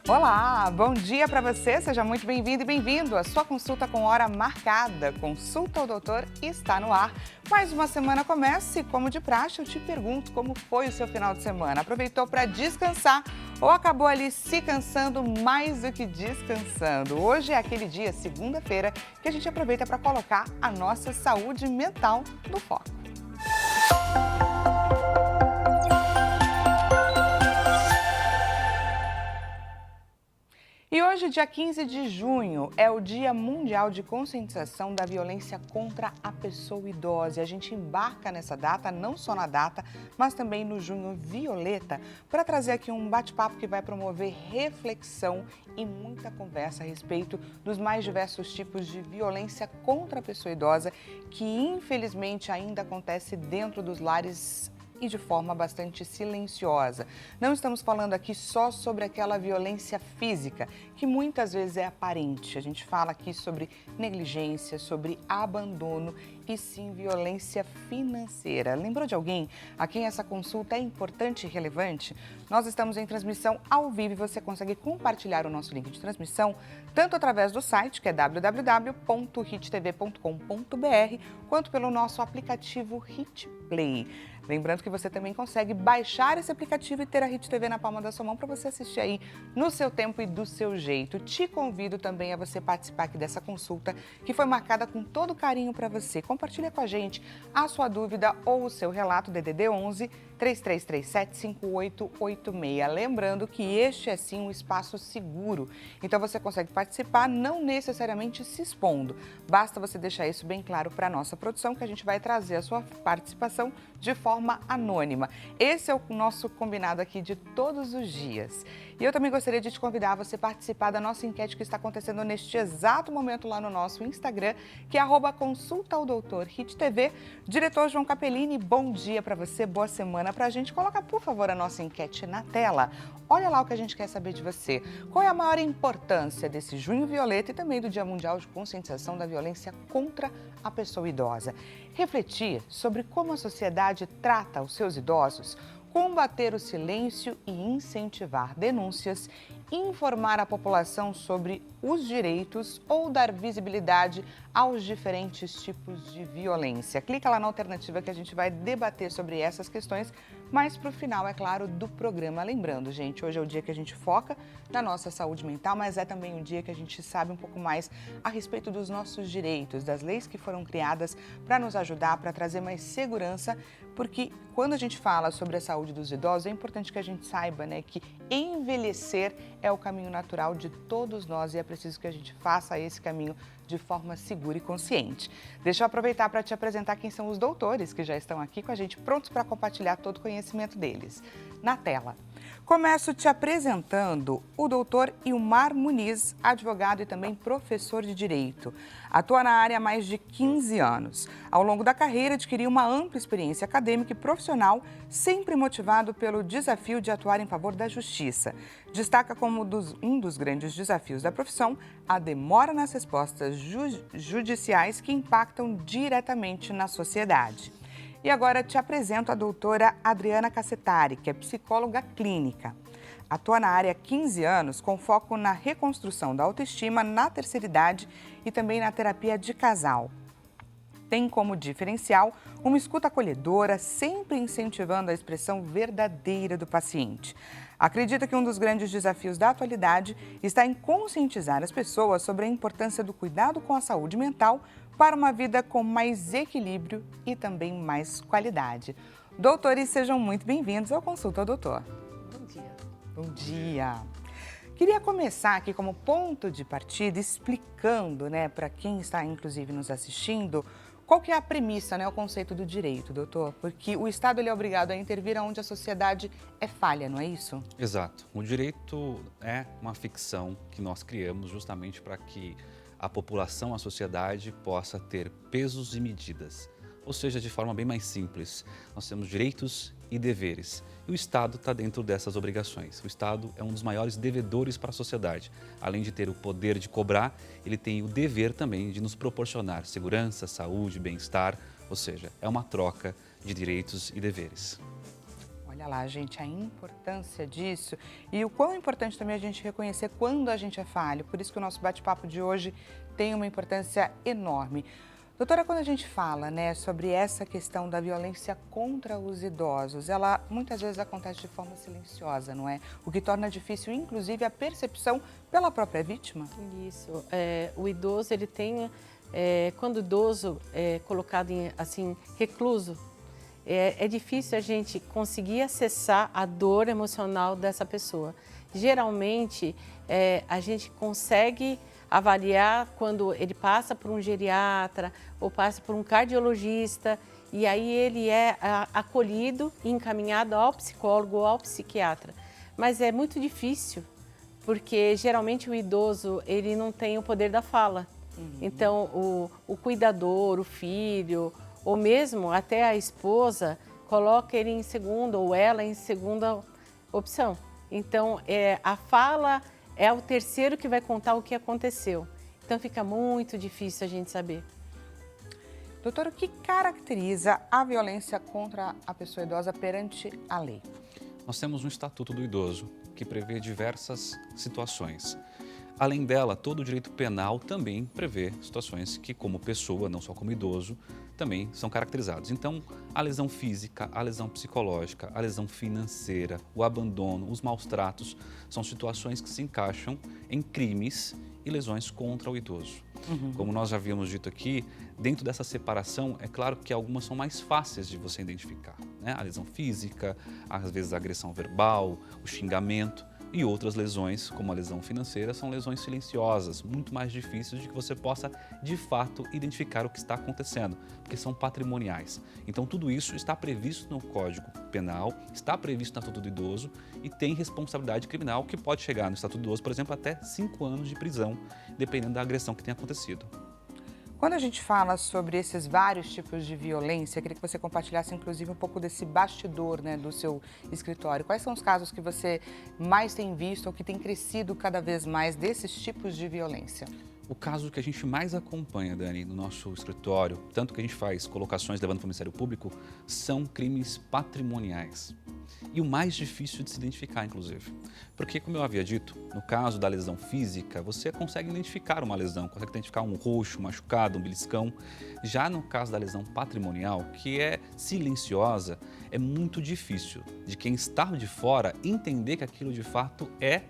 Olá, bom dia para você, seja muito bem-vindo e bem-vindo. A sua consulta com hora marcada, Consulta ao Doutor, está no ar. Mais uma semana começa e, como de praxe, eu te pergunto como foi o seu final de semana. Aproveitou para descansar ou acabou ali se cansando mais do que descansando? Hoje é aquele dia, segunda-feira, que a gente aproveita para colocar a nossa saúde mental no foco. E hoje, dia 15 de junho, é o Dia Mundial de Conscientização da Violência contra a Pessoa Idosa. E a gente embarca nessa data, não só na data, mas também no Junho Violeta, para trazer aqui um bate-papo que vai promover reflexão e muita conversa a respeito dos mais diversos tipos de violência contra a pessoa idosa, que infelizmente ainda acontece dentro dos lares e de forma bastante silenciosa. Não estamos falando aqui só sobre aquela violência física, que muitas vezes é aparente. A gente fala aqui sobre negligência, sobre abandono e sim violência financeira. Lembrou de alguém a quem essa consulta é importante e relevante? Nós estamos em transmissão ao vivo e você consegue compartilhar o nosso link de transmissão tanto através do site, que é www.hittv.com.br, quanto pelo nosso aplicativo Hit Play. Lembrando que você também consegue baixar esse aplicativo e ter a Hit TV na palma da sua mão para você assistir aí no seu tempo e do seu jeito. Te convido também a você participar aqui dessa consulta que foi marcada com todo carinho para você. Compartilha com a gente a sua dúvida ou o seu relato, DDD 11 3337 5886. Lembrando que este é sim um espaço seguro, então você consegue participar não necessariamente se expondo. Basta você deixar isso bem claro para a nossa produção que a gente vai trazer a sua participação de forma anônima. Esse é o nosso combinado aqui de todos os dias. E eu também gostaria de te convidar a você participar da nossa enquete que está acontecendo neste exato momento lá no nosso Instagram, que é @consultaodoutorhittv. Diretor João Capellini, bom dia para você, boa semana para a gente. Coloca, por favor, a nossa enquete na tela. Olha lá o que a gente quer saber de você. Qual é a maior importância desse Junho Violeta e também do Dia Mundial de Conscientização da Violência contra a Pessoa Idosa? Refletir sobre como a sociedade trata os seus idosos, combater o silêncio e incentivar denúncias, informar a população sobre os direitos ou dar visibilidade aos diferentes tipos de violência. Clica lá na alternativa que a gente vai debater sobre essas questões, mas para o final, é claro, do programa. Lembrando, gente, hoje é o dia que a gente foca na nossa saúde mental, mas é também o dia que a gente sabe um pouco mais a respeito dos nossos direitos, das leis que foram criadas para nos ajudar, para trazer mais segurança, porque quando a gente fala sobre a saúde dos idosos, é importante que a gente saiba, né, que envelhecer é o caminho natural de todos nós e é preciso que a gente faça esse caminho de forma segura e consciente. Deixa eu aproveitar para te apresentar quem são os doutores que já estão aqui com a gente, prontos para compartilhar todo o conhecimento deles. Na tela. Começo te apresentando o doutor Ilmar Muniz, advogado e também professor de Direito. Atua na área há mais de 15 anos. Ao longo da carreira, adquiriu uma ampla experiência acadêmica e profissional, sempre motivado pelo desafio de atuar em favor da justiça. Destaca como um dos grandes desafios da profissão a demora nas respostas judiciais que impactam diretamente na sociedade. E agora te apresento a doutora Adriana Cassetari, que é psicóloga clínica. Atua na área há 15 anos com foco na reconstrução da autoestima na terceira idade e também na terapia de casal. Tem como diferencial uma escuta acolhedora, sempre incentivando a expressão verdadeira do paciente. Acredita que um dos grandes desafios da atualidade está em conscientizar as pessoas sobre a importância do cuidado com a saúde mental para uma vida com mais equilíbrio e também mais qualidade. Doutores, sejam muito bem-vindos ao Consulta ao Doutor. Bom dia. Bom dia. Queria começar aqui como ponto de partida explicando, né, para quem está inclusive nos assistindo, qual que é a premissa, né, o conceito do direito, doutor? Porque o Estado ele é obrigado a intervir onde a sociedade é falha, não é isso? Exato. O direito é uma ficção que nós criamos justamente para que a população, a sociedade possa ter pesos e medidas. Ou seja, de forma bem mais simples, nós temos direitos e deveres. E o Estado está dentro dessas obrigações. O Estado é um dos maiores devedores para a sociedade. Além de ter o poder de cobrar, ele tem o dever também de nos proporcionar segurança, saúde, bem-estar. Ou seja, é uma troca de direitos e deveres. Olha lá, gente, a importância disso e o quão importante também a gente reconhecer quando a gente é falho. Por isso que o nosso bate-papo de hoje tem uma importância enorme. Doutora, quando a gente fala, né, sobre essa questão da violência contra os idosos, ela muitas vezes acontece de forma silenciosa, não é? O que torna difícil, inclusive, a percepção pela própria vítima. Isso. O idoso, ele tem, quando o idoso é colocado em, assim, recluso, é difícil a gente conseguir acessar a dor emocional dessa pessoa. Geralmente, a gente consegue avaliar quando ele passa por um geriatra ou passa por um cardiologista e aí ele é acolhido e encaminhado ao psicólogo ou ao psiquiatra. Mas é muito difícil, porque geralmente o idoso ele não tem o poder da fala. Então o cuidador, o filho ou mesmo até a esposa coloca ele em segunda ou ela em segunda opção. Então a fala é o terceiro que vai contar o que aconteceu. Então fica muito difícil a gente saber. Doutora, o que caracteriza a violência contra a pessoa idosa perante a lei? Nós temos um Estatuto do Idoso, que prevê diversas situações. Além dela, todo o direito penal também prevê situações que, como pessoa, não só como idoso, também são caracterizados. Então, a lesão física, a lesão psicológica, a lesão financeira, o abandono, os maus tratos, são situações que se encaixam em crimes e lesões contra o idoso. Como nós já havíamos dito aqui, dentro dessa separação, é claro que algumas são mais fáceis de você identificar, né? A lesão física, às vezes a agressão verbal, o xingamento. E outras lesões, como a lesão financeira, são lesões silenciosas, muito mais difíceis de que você possa, de fato, identificar o que está acontecendo, porque são patrimoniais. Então, tudo isso está previsto no Código Penal, está previsto no Estatuto do Idoso e tem responsabilidade criminal que pode chegar no Estatuto do Idoso, por exemplo, até 5 anos de prisão, dependendo da agressão que tenha acontecido. Quando a gente fala sobre esses vários tipos de violência, eu queria que você compartilhasse, inclusive, um pouco desse bastidor, né, do seu escritório. Quais são os casos que você mais tem visto ou que tem crescido cada vez mais desses tipos de violência? O caso que a gente mais acompanha, Dani, no nosso escritório, tanto que a gente faz colocações levando para o Ministério Público, são crimes patrimoniais. E o mais difícil de se identificar, inclusive. Porque, como eu havia dito, no caso da lesão física, você consegue identificar uma lesão, consegue identificar um roxo, um machucado, um beliscão. Já no caso da lesão patrimonial, que é silenciosa, é muito difícil de quem está de fora entender que aquilo de fato é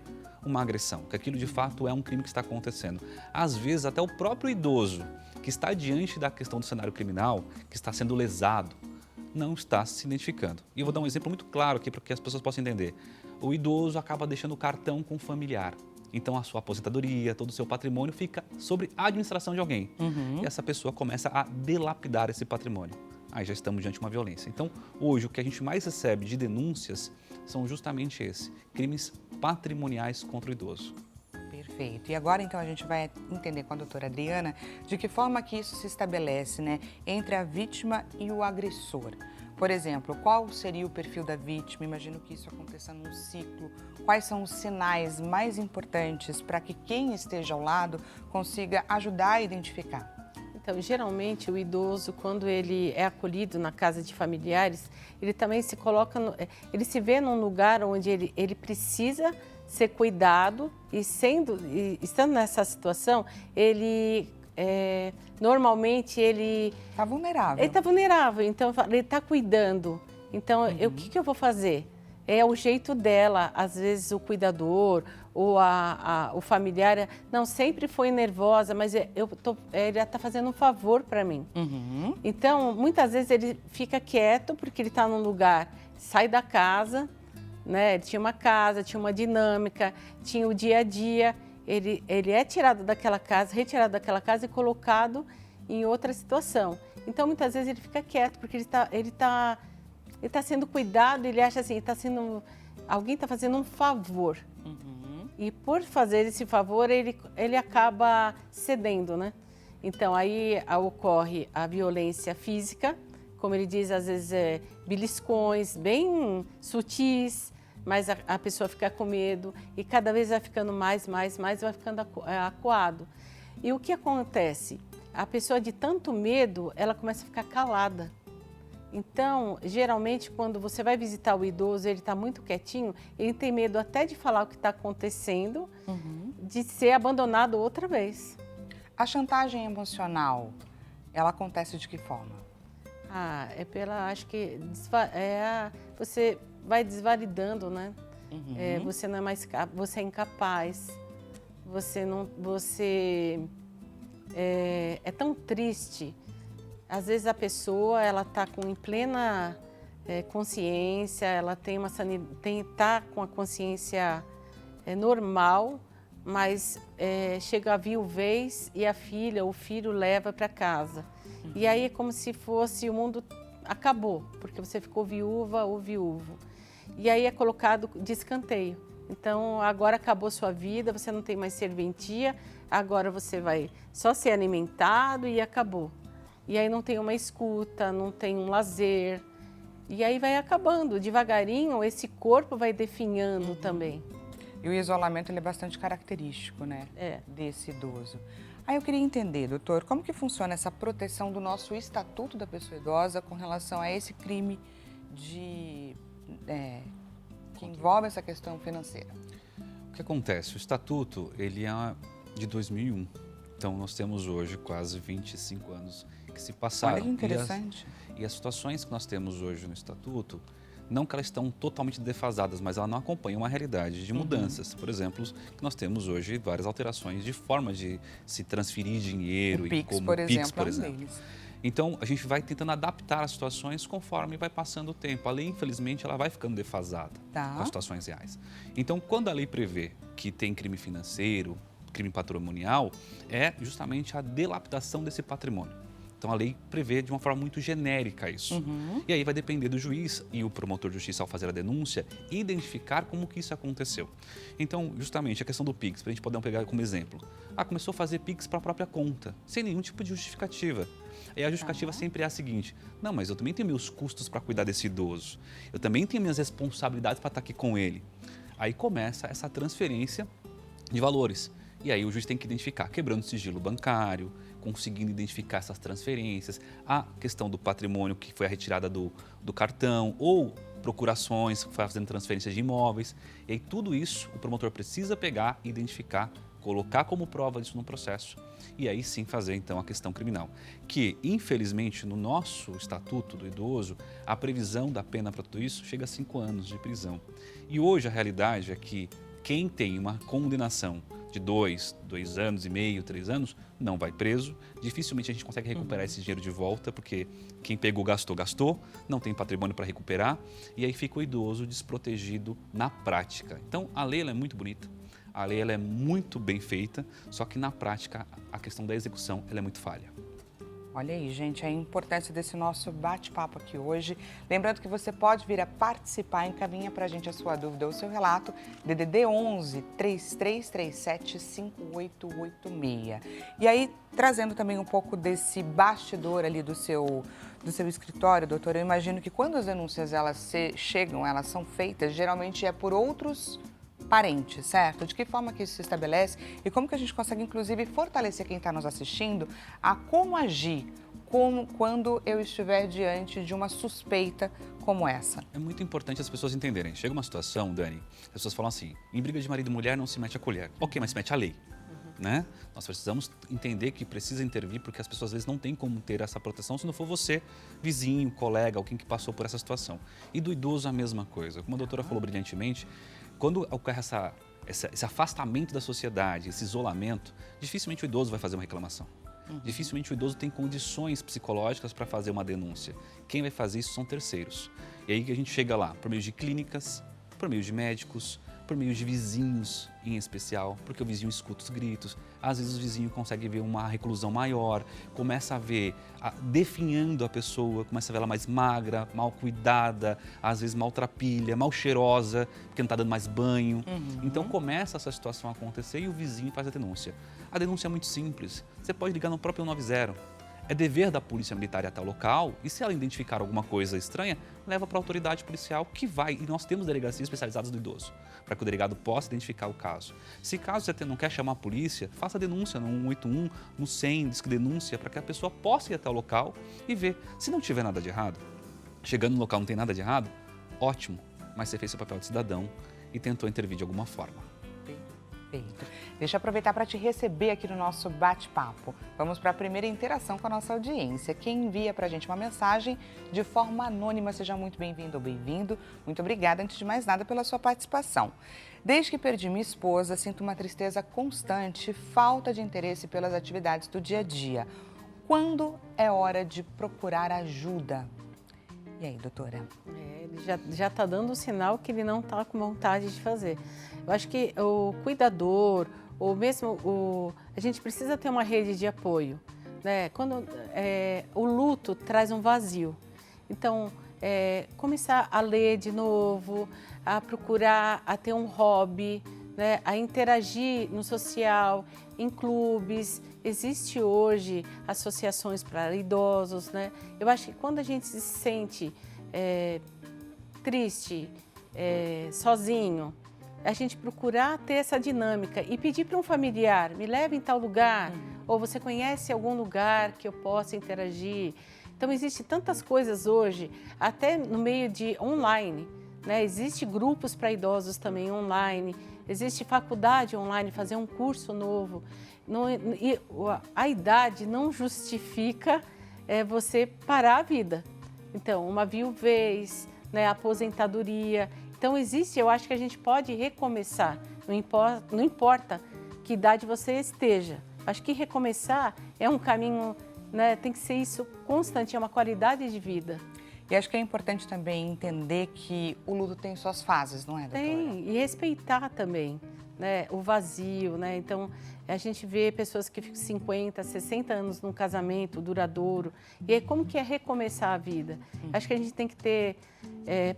uma agressão, que aquilo de fato é um crime que está acontecendo. Às vezes, até o próprio idoso que está diante da questão do cenário criminal, que está sendo lesado, não está se identificando. E eu vou dar um exemplo muito claro aqui para que as pessoas possam entender. O idoso acaba deixando o cartão com o familiar. Então, a sua aposentadoria, todo o seu patrimônio fica sob a administração de alguém. E essa pessoa começa a dilapidar esse patrimônio. Aí já estamos diante de uma violência. Então, hoje, o que a gente mais recebe de denúncias são justamente esses, crimes patrimoniais contra o idoso. Perfeito. E agora, então, a gente vai entender com a doutora Adriana de que forma que isso se estabelece, né, entre a vítima e o agressor. Por exemplo, qual seria o perfil da vítima? Imagino que isso aconteça num ciclo. Quais são os sinais mais importantes para que quem esteja ao lado consiga ajudar a identificar? Então, geralmente, o idoso, quando ele é acolhido na casa de familiares, ele também se coloca, ele se vê num lugar onde ele precisa ser cuidado e estando nessa situação, ele normalmente ele Está vulnerável. Ele está vulnerável, então ele está cuidando. Então, o que eu vou fazer? É o jeito dela, às vezes o cuidador ou o familiar, não, sempre foi nervosa, mas ele está fazendo um favor para mim. Então, muitas vezes ele fica quieto porque ele está num lugar, sai da casa, né? Ele tinha uma casa, tinha uma dinâmica, tinha o dia a dia. Ele é tirado daquela casa, retirado daquela casa e colocado em outra situação. Então, muitas vezes ele fica quieto porque ele tá sendo cuidado, ele acha assim, alguém está fazendo um favor. E por fazer esse favor, ele acaba cedendo, né? Então, aí ocorre a violência física, como ele diz, às vezes beliscões bem sutis, mas a pessoa fica com medo e cada vez vai ficando mais, vai ficando acuado. E o que acontece? A pessoa de tanto medo, ela começa a ficar calada. Então, geralmente, quando você vai visitar o idoso, ele está muito quietinho, ele tem medo até de falar o que está acontecendo, de ser abandonado outra vez. A chantagem emocional, ela acontece de que forma? Acho que você vai desvalidando, né? Você não é mais, você é incapaz, é tão triste. Às vezes a pessoa, ela está em plena consciência, ela tá com a consciência normal, mas chega a viuvez e a filha, o filho leva para casa. E aí é como se fosse o mundo acabou, porque você ficou viúva ou viúvo. E aí é colocado de escanteio. Então, agora acabou sua vida, você não tem mais serventia, agora você vai só ser alimentado e acabou. E aí não tem uma escuta, não tem um lazer. E aí vai acabando, devagarinho, esse corpo vai definhando também. E o isolamento ele é bastante característico, né, desse idoso. Aí eu queria entender, doutor, como que funciona essa proteção do nosso Estatuto da Pessoa Idosa com relação a esse crime que envolve essa questão financeira? O que acontece? O Estatuto, ele é de 2001. Então, nós temos hoje quase 25 anos que se passaram. Olha que interessante. E as situações que nós temos hoje no Estatuto, não que elas estão totalmente defasadas, mas ela não acompanha uma realidade de mudanças. Por exemplo, nós temos hoje várias alterações de forma de se transferir dinheiro. O Pix, por exemplo. Então, a gente vai tentando adaptar as situações conforme vai passando o tempo. A lei, infelizmente, ela vai ficando defasada com as situações reais. Então, quando a lei prevê que tem crime financeiro, crime patrimonial, é justamente a dilapidação desse patrimônio. Então, a lei prevê de uma forma muito genérica isso. E aí vai depender do juiz e o promotor de justiça, ao fazer a denúncia, identificar como que isso aconteceu. Então, justamente, a questão do Pix, para a gente poder pegar como exemplo. Começou a fazer Pix para a própria conta, sem nenhum tipo de justificativa. E a justificativa sempre é a seguinte: não, mas eu também tenho meus custos para cuidar desse idoso. Eu também tenho minhas responsabilidades para estar aqui com ele. Aí começa essa transferência de valores. E aí o juiz tem que identificar, quebrando o sigilo bancário, conseguindo identificar essas transferências, a questão do patrimônio que foi a retirada do cartão ou procurações, fazendo transferências de imóveis. E aí tudo isso o promotor precisa pegar, identificar, colocar como prova disso no processo e aí sim fazer então a questão criminal. Que, infelizmente, no nosso Estatuto do Idoso, a previsão da pena para tudo isso chega a 5 anos de prisão. E hoje a realidade é que quem tem uma condenação de 2 anos e meio, 3 anos, não vai preso. Dificilmente a gente consegue recuperar esse dinheiro de volta, porque quem pegou, gastou, não tem patrimônio para recuperar, e aí fica o idoso desprotegido na prática. Então, a lei ela é muito bonita, a lei ela é muito bem feita, só que na prática a questão da execução ela é muito falha. Olha aí, gente, a importância desse nosso bate-papo aqui hoje. Lembrando que você pode vir a participar, encaminha para a gente a sua dúvida ou o seu relato, DDD 11 3337 5886. E aí, trazendo também um pouco desse bastidor ali do seu escritório, doutor, eu imagino que quando as denúncias elas chegam, elas são feitas, geralmente é por outros parentes, certo? De que forma que isso se estabelece e como que a gente consegue, inclusive, fortalecer quem está nos assistindo a como agir quando eu estiver diante de uma suspeita como essa? É muito importante as pessoas entenderem. Chega uma situação, Dani, as pessoas falam assim, em briga de marido e mulher não se mete a colher. Ok, mas se mete a lei. Né? Nós precisamos entender que precisa intervir porque as pessoas às vezes não têm como ter essa proteção se não for você, vizinho, colega, alguém que passou por essa situação. E do idoso a mesma coisa. Como a doutora falou brilhantemente, quando ocorre esse afastamento da sociedade, esse isolamento, dificilmente o idoso vai fazer uma reclamação. Dificilmente o idoso tem condições psicológicas para fazer uma denúncia. Quem vai fazer isso são terceiros. E aí que a gente chega lá, por meio de clínicas, por meio de médicos, por meio de vizinhos em especial, porque o vizinho escuta os gritos, às vezes o vizinho consegue ver uma reclusão maior, começa a ver, definhando a pessoa, começa a ver ela mais magra, mal cuidada, às vezes maltrapilha, mal cheirosa, porque não está dando mais banho. Então começa essa situação a acontecer e o vizinho faz a denúncia. A denúncia é muito simples, você pode ligar no próprio 190. É dever da polícia militar ir até o local e se ela identificar alguma coisa estranha, leva para a autoridade policial que vai. E nós temos delegacias especializadas do idoso, para que o delegado possa identificar o caso. Se caso você não quer chamar a polícia, faça a denúncia no 181, no 100, diz que denúncia, para que a pessoa possa ir até o local e ver. Se não tiver nada de errado, Chegando no local não tem nada de errado? Ótimo, mas você fez seu papel de cidadão e tentou intervir de alguma forma. Perfeito. Deixa eu aproveitar para te receber aqui no nosso bate-papo. Vamos para a primeira interação com a nossa audiência. Quem envia para a gente uma mensagem de forma anônima, seja muito bem-vindo ou bem-vindo. Muito obrigada, antes de mais nada, pela sua participação. Desde que perdi minha esposa, sinto uma tristeza constante, falta de interesse pelas atividades do dia a dia. Quando é hora de procurar ajuda? E aí, doutora? Ele já está dando um sinal que ele não está com vontade de fazer. Eu acho que o cuidador, ou mesmo a gente precisa ter uma rede de apoio, né? Quando o luto traz um vazio. Então, começar a ler de novo, a procurar, a ter um hobby, né? A interagir no social, em clubes. Existe hoje associações para idosos, né? Eu acho que quando a gente se sente triste, sozinho, a gente procurar ter essa dinâmica e pedir para um familiar, me leve em tal lugar, ou você conhece algum lugar que eu possa interagir. Então, existem tantas coisas hoje, até no meio de online, né? Existem grupos para idosos também online, existe faculdade online, fazer um curso novo. A idade não justifica você parar a vida. Então, uma viuvez, né, aposentadoria. Então, eu acho que a gente pode recomeçar, não importa que idade você esteja. Acho que recomeçar é um caminho, né, tem que ser isso constante, é uma qualidade de vida. E acho que é importante também entender que o luto tem suas fases, não é, doutora? Tem, e respeitar também, né, o vazio, né? Então, a gente vê pessoas que ficam 50, 60 anos num casamento duradouro. E aí, como que é recomeçar a vida? Acho que a gente tem que ter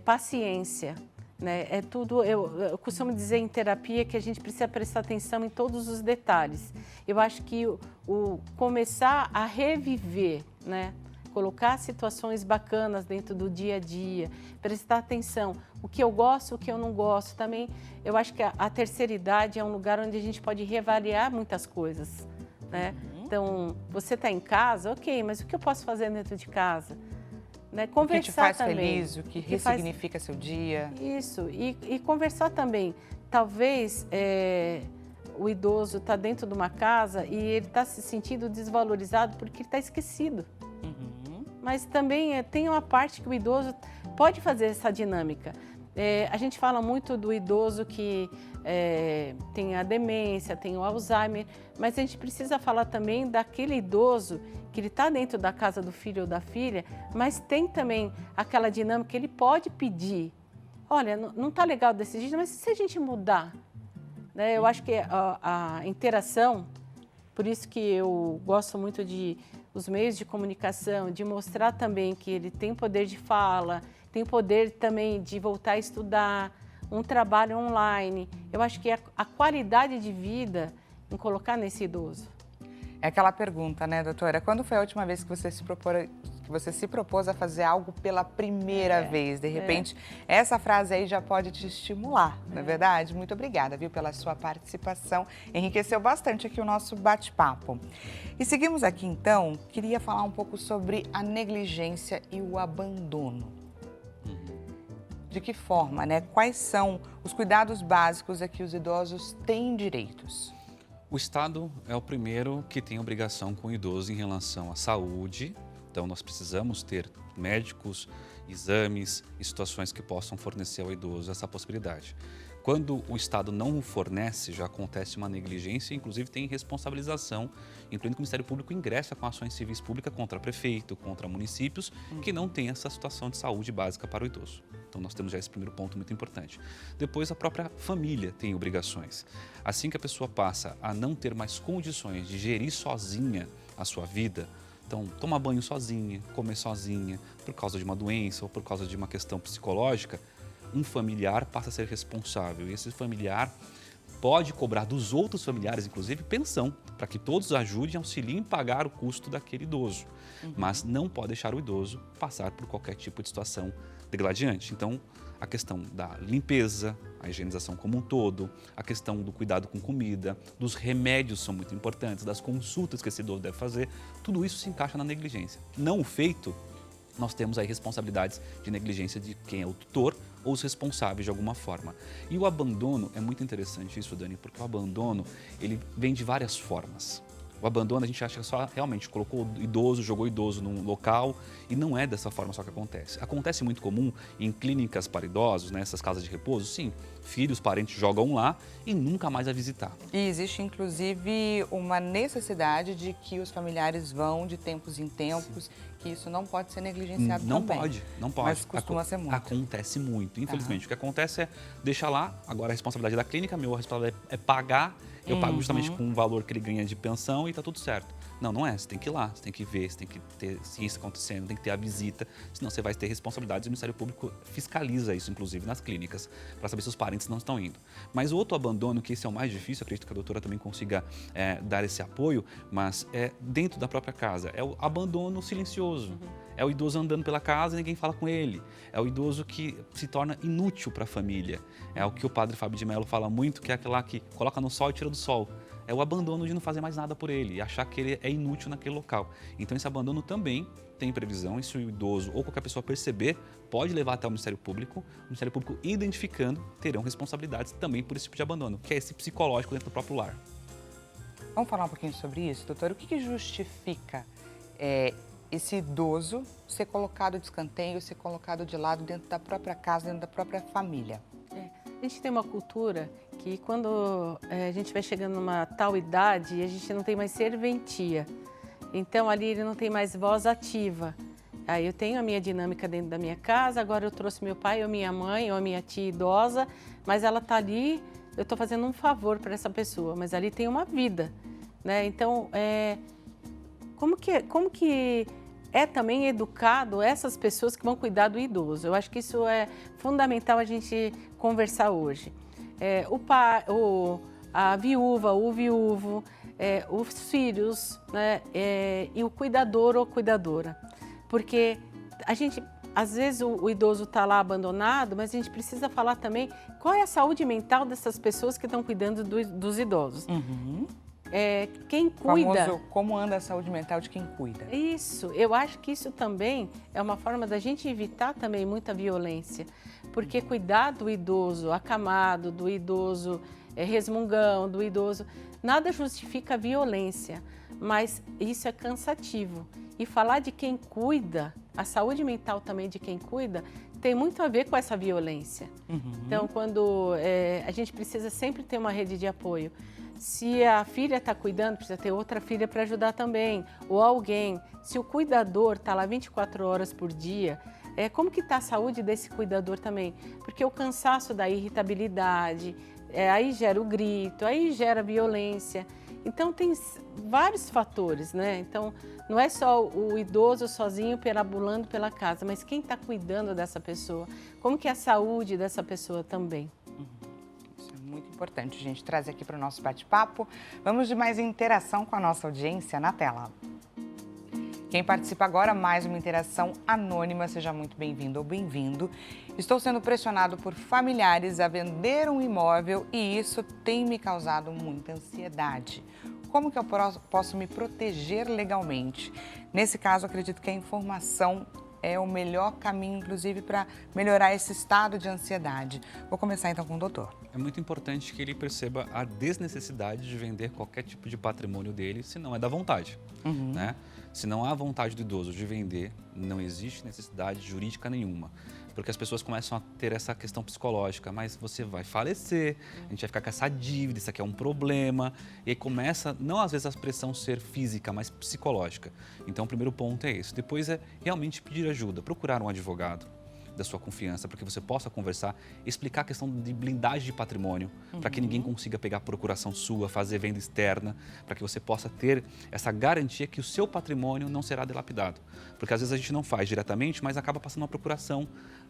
paciência, né? É tudo, eu costumo dizer em terapia que a gente precisa prestar atenção em todos os detalhes. Eu acho que o começar a reviver, né? Colocar situações bacanas dentro do dia a dia, prestar atenção, o que eu gosto, o que eu não gosto. Também, eu acho que a terceira idade é um lugar onde a gente pode reavaliar muitas coisas, né? Então, você está em casa, ok, mas o que eu posso fazer dentro de casa? Né? Conversar o que te faz também. feliz, o que ressignifica seu dia. Isso, e conversar também. Talvez o idoso está dentro de uma casa e ele está se sentindo desvalorizado porque ele está esquecido. Mas também tem uma parte que o idoso pode fazer essa dinâmica. A gente fala muito do idoso que tem a demência, tem o Alzheimer, mas a gente precisa falar também daquele idoso que ele está dentro da casa do filho ou da filha, mas tem também aquela dinâmica que ele pode pedir. Olha, não está legal desse jeito, mas e se a gente mudar? Né? Eu acho que a interação, por isso que eu gosto muito de os meios de comunicação, de mostrar também que ele tem poder de fala, tem poder também de voltar a estudar, um trabalho online. Eu acho que a qualidade de vida em colocar nesse idoso. É aquela pergunta, né, doutora? Quando foi a última vez que você se propôs a fazer algo pela primeira vez? De repente, essa frase aí já pode te estimular, não é verdade? Muito obrigada, viu, pela sua participação. Enriqueceu bastante aqui o nosso bate-papo. E seguimos aqui, então, queria falar um pouco sobre a negligência e o abandono. De que forma, né? Quais são os cuidados básicos a que os idosos têm direitos? O Estado é o primeiro que tem obrigação com o idoso em relação à saúde. Então, nós precisamos ter médicos, exames e situações que possam fornecer ao idoso essa possibilidade. Quando o Estado não o fornece, já acontece uma negligência, inclusive tem responsabilização, incluindo que o Ministério Público ingressa com ações civis públicas contra prefeito, contra municípios, que não têm essa situação de saúde básica para o idoso. Então, nós temos já esse primeiro ponto muito importante. Depois, a própria família tem obrigações. Assim que a pessoa passa a não ter mais condições de gerir sozinha a sua vida, então, tomar banho sozinha, comer sozinha, por causa de uma doença ou por causa de uma questão psicológica, um familiar passa a ser responsável. E esse familiar pode cobrar dos outros familiares, inclusive, pensão, para que todos ajudem e auxiliem em pagar o custo daquele idoso. Mas não pode deixar o idoso passar por qualquer tipo de situação degladiante. Então, a questão da limpeza, a higienização como um todo, a questão do cuidado com comida, dos remédios são muito importantes, das consultas que esse idoso deve fazer, tudo isso se encaixa na negligência. Não o feito nós temos aí responsabilidades de negligência de quem é o tutor ou os responsáveis de alguma forma. E o abandono, é muito interessante isso, Dani, porque o abandono, ele vem de várias formas. O abandono, a gente acha que só realmente colocou o idoso, jogou o idoso num local, e não é dessa forma só que acontece. Acontece muito comum em clínicas para idosos, nessas casas de repouso, sim, filhos, parentes jogam lá e nunca mais a visitar. E existe, inclusive, uma necessidade de que os familiares vão de tempos em tempos, que isso não pode ser negligenciado Não também. pode, não pode. Mas costuma ser muito. Acontece muito, infelizmente. O que acontece é deixar lá, agora a responsabilidade da clínica, a responsabilidade é pagar, eu pago justamente com o valor que ele ganha de pensão e tá tudo certo. Não, não é. Você tem que ir lá, você tem que ver, você tem que ter ciência acontecendo, tem que ter a visita, senão você vai ter responsabilidades. O Ministério Público fiscaliza isso, inclusive, nas clínicas, para saber se os parentes não estão indo. Mas o outro abandono, que esse é o mais difícil, acredito que a doutora também consiga dar esse apoio, mas é dentro da própria casa. É o abandono silencioso. É o idoso andando pela casa e ninguém fala com ele. É o idoso que se torna inútil para a família. É o que o padre Fábio de Mello fala muito, que é aquela que coloca no sol e tira do sol. É o abandono de não fazer mais nada por ele e achar que ele é inútil naquele local. Então esse abandono também tem previsão, e se o idoso ou qualquer pessoa perceber, pode levar até o Ministério Público identificando, terão responsabilidades também por esse tipo de abandono, que é esse psicológico dentro do próprio lar. Vamos falar um pouquinho sobre isso, doutor? O que justifica esse idoso ser colocado de escanteio, ser colocado de lado dentro da própria casa, dentro da própria família? A gente tem uma cultura que quando a gente vai chegando numa tal idade, a gente não tem mais serventia. Então ali ele não tem mais voz ativa. Aí eu tenho a minha dinâmica dentro da minha casa, agora eu trouxe meu pai ou minha mãe ou a minha tia idosa, mas ela está ali, eu estou fazendo um favor para essa pessoa, mas ali tem uma vida, né? Então, como que é também educado essas pessoas que vão cuidar do idoso? Eu acho que isso é fundamental a gente conversar hoje. A viúva, o viúvo, os filhos, né, e o cuidador ou cuidadora. Porque a gente, às vezes o idoso está lá abandonado, mas a gente precisa falar também qual é a saúde mental dessas pessoas que estão cuidando dos idosos. Quem cuida... Famoso, como anda a saúde mental de quem cuida. Isso, eu acho que isso também é uma forma da gente evitar também muita violência, porque cuidar do idoso acamado, do idoso resmungão, do idoso, nada justifica a violência, mas isso é cansativo. E falar de quem cuida, a saúde mental também de quem cuida, tem muito a ver com essa violência. Então, quando a gente precisa sempre ter uma rede de apoio. Se a filha está cuidando, precisa ter outra filha para ajudar também, ou alguém. Se o cuidador está lá 24 horas por dia, como que está a saúde desse cuidador também? Porque o cansaço da irritabilidade, aí gera o grito, aí gera violência. Então tem vários fatores, né? Então não é só o idoso sozinho perambulando pela casa, mas quem está cuidando dessa pessoa? Como que é a saúde dessa pessoa também? Muito importante, a gente trazer aqui para o nosso bate-papo. Vamos de mais interação com a nossa audiência na tela. Quem participa agora, mais uma interação anônima, seja muito bem-vindo ou bem-vindo. Estou sendo pressionado por familiares a vender um imóvel e isso tem me causado muita ansiedade. Como que eu posso me proteger legalmente? Nesse caso, acredito que a informação é o melhor caminho, inclusive, para melhorar esse estado de ansiedade. Vou começar então com o doutor. É muito importante que ele perceba a desnecessidade de vender qualquer tipo de patrimônio dele, se não é da vontade, né? Se não há vontade do idoso de vender, não existe necessidade jurídica nenhuma. Porque as pessoas começam a ter essa questão psicológica, mas você vai falecer, a gente vai ficar com essa dívida, isso aqui é um problema. E aí começa, não às vezes a pressão ser física, mas psicológica. Então o primeiro ponto é esse. Depois é realmente pedir ajuda, procurar um advogado da sua confiança, para que você possa conversar, explicar a questão de blindagem de patrimônio, para que ninguém consiga pegar procuração sua, fazer venda externa, para que você possa ter essa garantia que o seu patrimônio não será dilapidado. Porque às vezes a gente não faz diretamente, mas acaba passando uma procuração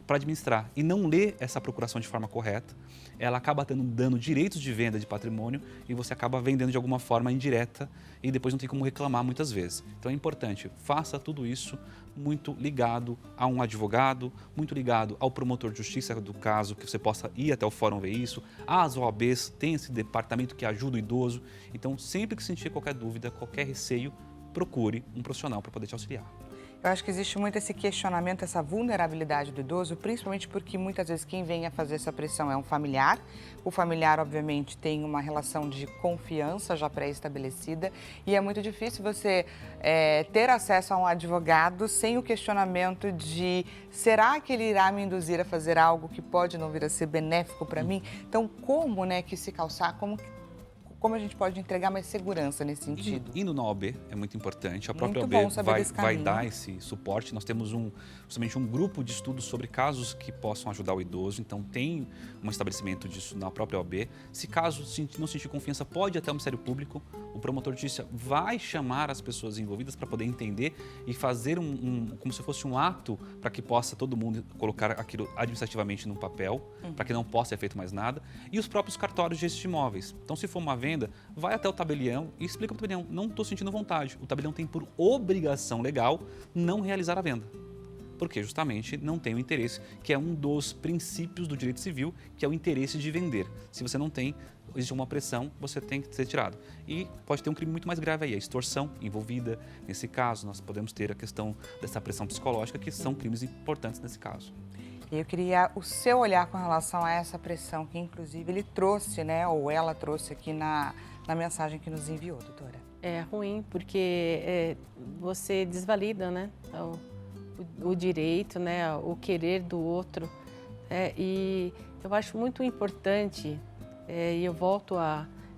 para administrar e não lê essa procuração de forma correta, ela acaba dando direitos de venda de patrimônio e você acaba vendendo de alguma forma indireta e depois não tem como reclamar muitas vezes. Então é importante, faça tudo isso muito ligado a um advogado, muito ligado ao promotor de justiça do caso, que você possa ir até o fórum ver isso. As OABs têm esse departamento que ajuda o idoso. Então, sempre que sentir qualquer dúvida, qualquer receio, procure um profissional para poder te auxiliar. Eu acho que existe muito esse questionamento, essa vulnerabilidade do idoso, principalmente porque muitas vezes quem vem a fazer essa pressão é um familiar. O familiar, obviamente, tem uma relação de confiança já pré-estabelecida e é muito difícil você ter acesso a um advogado sem o questionamento de será que ele irá me induzir a fazer algo que pode não vir a ser benéfico para mim? Então, como que se calçar, como a gente pode entregar mais segurança nesse sentido? Indo na OAB é muito importante. A própria Muito bom OAB saber desse vai caminho. dar esse suporte. Nós temos justamente um grupo de estudos sobre casos que possam ajudar o idoso. Então, tem um estabelecimento disso na própria OAB. Se caso não sentir confiança, pode ir até o Ministério Público. O promotor de justiça vai chamar as pessoas envolvidas para poder entender e fazer como se fosse um ato para que possa todo mundo colocar aquilo administrativamente num papel, para que não possa ser feito mais nada. E os próprios cartórios de registro de imóveis. Então, se for uma venda, vai até o tabelião e explica para o tabelião, não estou sentindo vontade. O tabelião tem por obrigação legal não realizar a venda. Porque justamente não tem o interesse, que é um dos princípios do direito civil, que é o interesse de vender. Se você não tem, existe uma pressão, você tem que ser tirado. E pode ter um crime muito mais grave aí, a extorsão envolvida. Nesse caso, nós podemos ter a questão dessa pressão psicológica, que são crimes importantes nesse caso. Eu queria o seu olhar com relação a essa pressão que, inclusive, ele trouxe, ou ela trouxe aqui na mensagem que nos enviou, doutora. É ruim, porque você desvalida, o direito, o querer do outro. E eu acho muito importante, e eu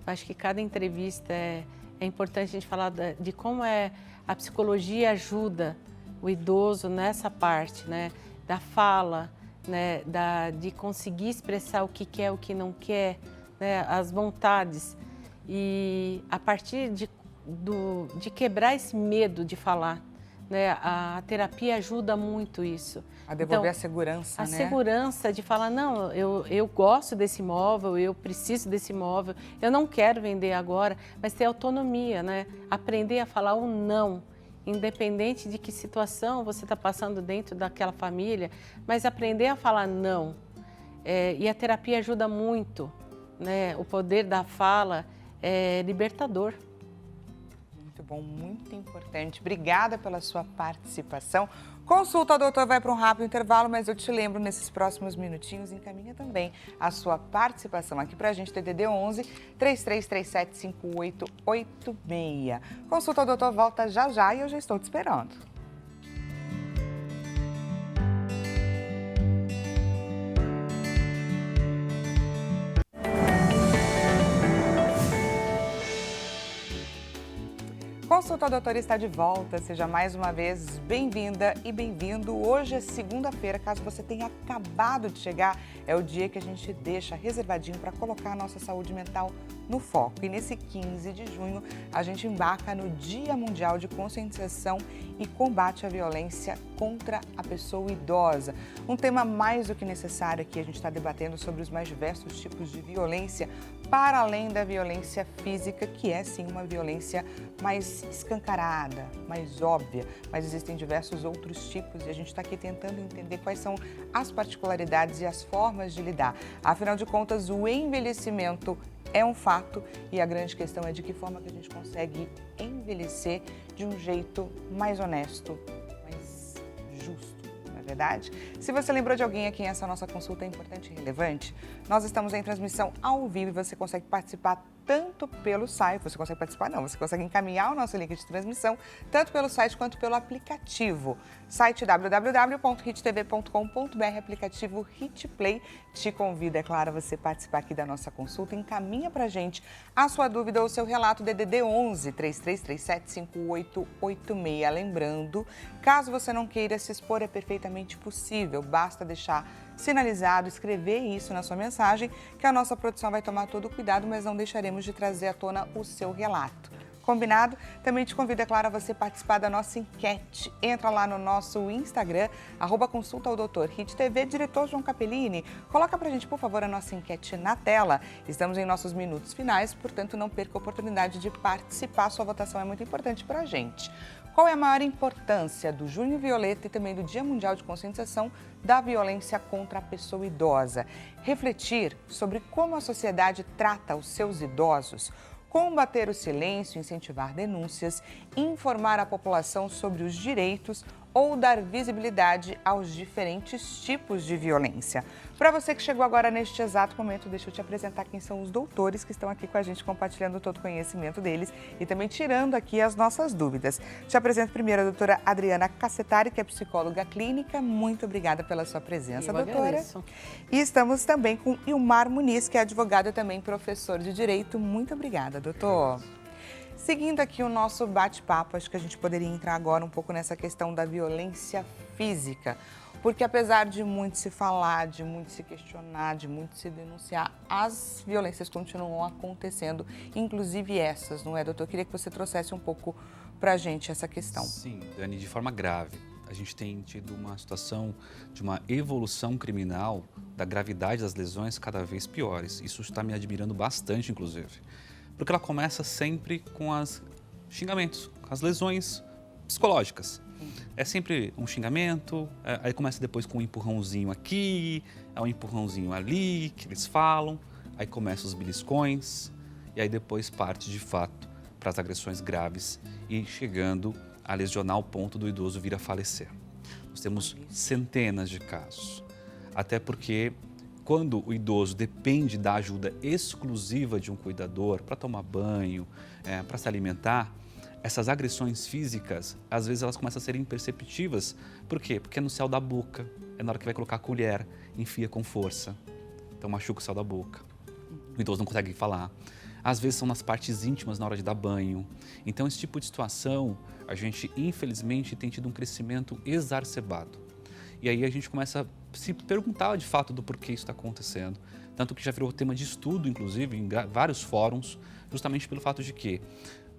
acho que cada entrevista é importante a gente falar de como a psicologia ajuda o idoso nessa parte, da fala, de conseguir expressar o que quer, o que não quer, as vontades. E a partir de quebrar esse medo de falar, a terapia ajuda muito isso. A devolver a segurança, A segurança de falar, não, eu gosto desse imóvel, eu preciso desse imóvel, eu não quero vender agora, mas ter autonomia, aprender a falar o não. Independente de que situação você está passando dentro daquela família, mas aprender a falar não. E a terapia ajuda muito, o poder da fala é libertador. Muito bom, muito importante. Obrigada pela sua participação. Consulta, doutor, vai para um rápido intervalo, mas eu te lembro, nesses próximos minutinhos, encaminha também a sua participação aqui para a gente, DDD 11 3337 5886. Consulta, doutor, volta já e eu já estou te esperando. Consulta Doutora está de volta, seja mais uma vez bem-vinda e bem-vindo. Hoje é segunda-feira, caso você tenha acabado de chegar, é o dia que a gente deixa reservadinho para colocar a nossa saúde mental no foco. E nesse 15 de junho, a gente embarca no Dia Mundial de Conscientização e Combate à Violência contra a Pessoa Idosa. Um tema mais do que necessário aqui, a gente está debatendo sobre os mais diversos tipos de violência, para além da violência física, que é sim uma violência mais escancarada, mais óbvia, mas existem diversos outros tipos e a gente está aqui tentando entender quais são as particularidades e as formas de lidar. Afinal de contas, o envelhecimento é um fato e a grande questão é de que forma que a gente consegue envelhecer de um jeito mais honesto, mais justo. Verdade? Se você lembrou de alguém a quem essa nossa consulta é importante e relevante, nós estamos em transmissão ao vivo e você consegue participar tanto pelo site, você consegue encaminhar o nosso link de transmissão, tanto pelo site quanto pelo aplicativo. Site www.hittv.com.br, aplicativo HitPlay. Te convida, é claro, a você participar aqui da nossa consulta. Encaminha pra gente a sua dúvida ou seu relato, DDD 11 3337 5886. Lembrando, caso você não queira se expor, é perfeitamente possível, basta deixar sinalizado, escrever isso na sua mensagem, que a nossa produção vai tomar todo o cuidado, mas não deixaremos de trazer à tona o seu relato. Combinado? Também te convido, é claro, a você participar da nossa enquete. Entra lá no nosso Instagram, @consulta ao Doutor HitTV, diretor João Capellini. Coloca pra gente, por favor, a nossa enquete na tela. Estamos em nossos minutos finais, portanto, não perca a oportunidade de participar. Sua votação é muito importante pra gente. Qual é a maior importância do Junho Violeta e também do Dia Mundial de Conscientização da Violência contra a Pessoa Idosa? Refletir sobre como a sociedade trata os seus idosos, combater o silêncio, incentivar denúncias, informar a população sobre os direitos, ou dar visibilidade aos diferentes tipos de violência. Para você que chegou agora neste exato momento, deixa eu te apresentar quem são os doutores que estão aqui com a gente, compartilhando todo o conhecimento deles e também tirando aqui as nossas dúvidas. Te apresento primeiro a doutora Adriana Cassetari, que é psicóloga clínica. Muito obrigada pela sua presença, doutora. Agradeço. E estamos também com Ilmar Muniz, que é advogado e também professor de Direito. Muito obrigada, doutor. Seguindo aqui o nosso bate-papo, acho que a gente poderia entrar agora um pouco nessa questão da violência física, porque apesar de muito se falar, de muito se questionar, de muito se denunciar, as violências continuam acontecendo, inclusive essas, não é, doutor? Eu queria que você trouxesse um pouco para a gente essa questão. Sim, Dani, de forma grave. A gente tem tido uma situação de uma evolução criminal da gravidade das lesões cada vez piores. Isso está me admirando bastante, inclusive. Porque ela começa sempre com os xingamentos, com as lesões psicológicas. É sempre um xingamento, aí começa depois com um empurrãozinho aqui, um empurrãozinho ali, que eles falam, aí começam os beliscões, e aí depois parte de fato para as agressões graves e chegando a lesionar ao ponto do idoso vir a falecer. Nós temos centenas de casos, até porque quando o idoso depende da ajuda exclusiva de um cuidador para tomar banho, para se alimentar, essas agressões físicas, às vezes elas começam a ser imperceptíveis. Por quê? Porque é no céu da boca, é na hora que vai colocar a colher, enfia com força, então machuca o céu da boca. O idoso não consegue falar. Às vezes são nas partes íntimas na hora de dar banho. Então esse tipo de situação, a gente infelizmente tem tido um crescimento exacerbado. E aí a gente começa a se perguntar de fato do porquê isso está acontecendo. Tanto que já virou tema de estudo, inclusive, em vários fóruns, justamente pelo fato de que,